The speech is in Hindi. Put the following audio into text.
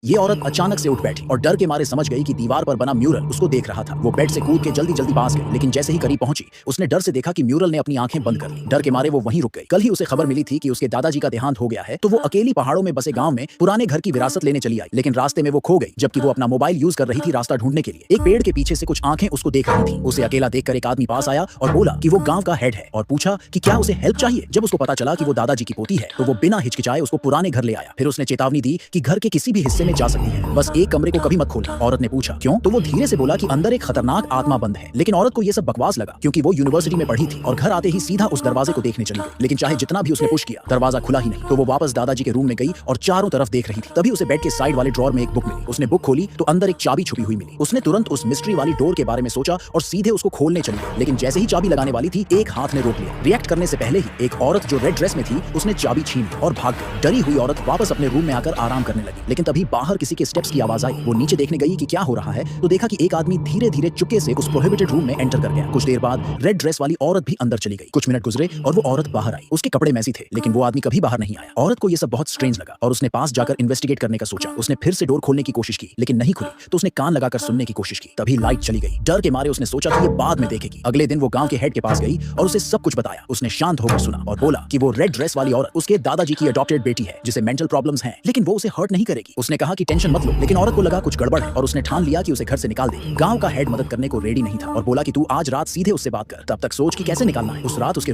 ये औरत अचानक से उठ बैठी और डर के मारे समझ गई कि दीवार पर बना म्यूरल उसको देख रहा था। वो बेड से कूद के जल्दी जल्दी पास गई, लेकिन जैसे ही करीब पहुंची उसने डर से देखा कि म्यूरल ने अपनी आंखें बंद कर ली। डर के मारे वो वहीं रुक गई। कल ही उसे खबर मिली थी कि उसके दादाजी का देहांत हो गया है, तो वो अकेली पहाड़ों में बसे गांव में पुराने घर की विरासत लेने चली आई। लेकिन रास्ते में वो खो गई, जबकि वो अपना मोबाइल यूज कर रही थी रास्ता ढूंढने के लिए। एक पेड़ के पीछे से कुछ आंखें उसको देख रही थी। उसे अकेला देखकर एक आदमी पास आया और बोला कि वो गांव का हेड है और पूछा कि क्या उसे हेल्प चाहिए। जब उसको पता चला कि वो दादाजी की पोती है, तो वो बिना हिचकिचाए उसको पुराने घर ले आया। फिर उसने चेतावनी दी कि घर के किसी भी हिस्से में जा सकती है, बस एक कमरे को कभी मत खोलना। औरत ने पूछा क्यों, तो वो धीरे से बोला कि अंदर एक खतरनाक आत्मा बंद है। लेकिन औरत को ये सब बकवास लगा, क्योंकि वो यूनिवर्सिटी में पढ़ी थी और घर आते ही सीधा उस दरवाजे को देखने चली गई। लेकिन चाहे जितना भी उसने पुश किया, दरवाजा खुला ही नहीं। तो वो वापस दादाजी के रूम में गई और चारों तरफ देख रही थी। तभी उसे बेड के साइड वाले ड्रॉर में एक बुक मिली। उसने बुक खोली तो अंदर एक चाबी छुपी हुई मिली। उसने तुरंत उस मिस्ट्री वाली डोर के बारे में सोचा और सीधे उसको खोलने चली गई। लेकिन जैसे ही चाबी लगाने वाली थी, एक हाथ ने रोक लिया। रिएक्ट करने से पहले ही एक औरत जो रेड ड्रेस में थी, उसने चाबी छीन ली और भाग गई। डरी हुई औरत वापस अपने रूम में आकर आराम करने लगी। लेकिन तभी बाहर किसी के स्टेप्स की आवाज आई। वो नीचे देखने गई कि क्या हो रहा है, तो देखा कि एक आदमी धीरे धीरे चुपके से उस प्रोहिबिटेड रूम में एंटर कर गया। कुछ देर बाद रेड ड्रेस वाली औरत भी अंदर चली गई। कुछ मिनट गुजरे और वो औरत बाहर आई। उसके कपड़े मैसी थे, लेकिन वो आदमी कभी बाहर नहीं आया। औरत को ये सब बहुत स्ट्रेंज लगा और उसने पास जाकर इन्वेस्टिगेट करने का सोचा। उसने फिर से डोर खोलने की कोशिश की, लेकिन नहीं खुली। तो उसने कान लगाकर सुनने की कोशिश की। तभी लाइट चली गई। डर के मारे उसने सोचा कि ये बाद में देखेगी। अगले दिन वो गांव के हेड के पास गई और उसे सब कुछ बताया। उसने शांत होकर सुना और बोला कि वो रेड ड्रेस वाली औरत उसके दादाजी की अडॉप्टेड बेटी है, जिसे मेंटल प्रॉब्लम्स हैं, लेकिन वो उसे हर्ट नहीं करेगी। उसने कहा कि टेंशन मत लो, लेकिन औरत को लगा कुछ गड़बड़ है और उसने ठान लिया कि उसे घर से निकाल देगी। गांव का हेड मदद करने को रेडी नहीं था और बोला कि तू आज रात सीधे उससे बात कर, तब तक सोच कि कैसे निकालना है। उस रात उसके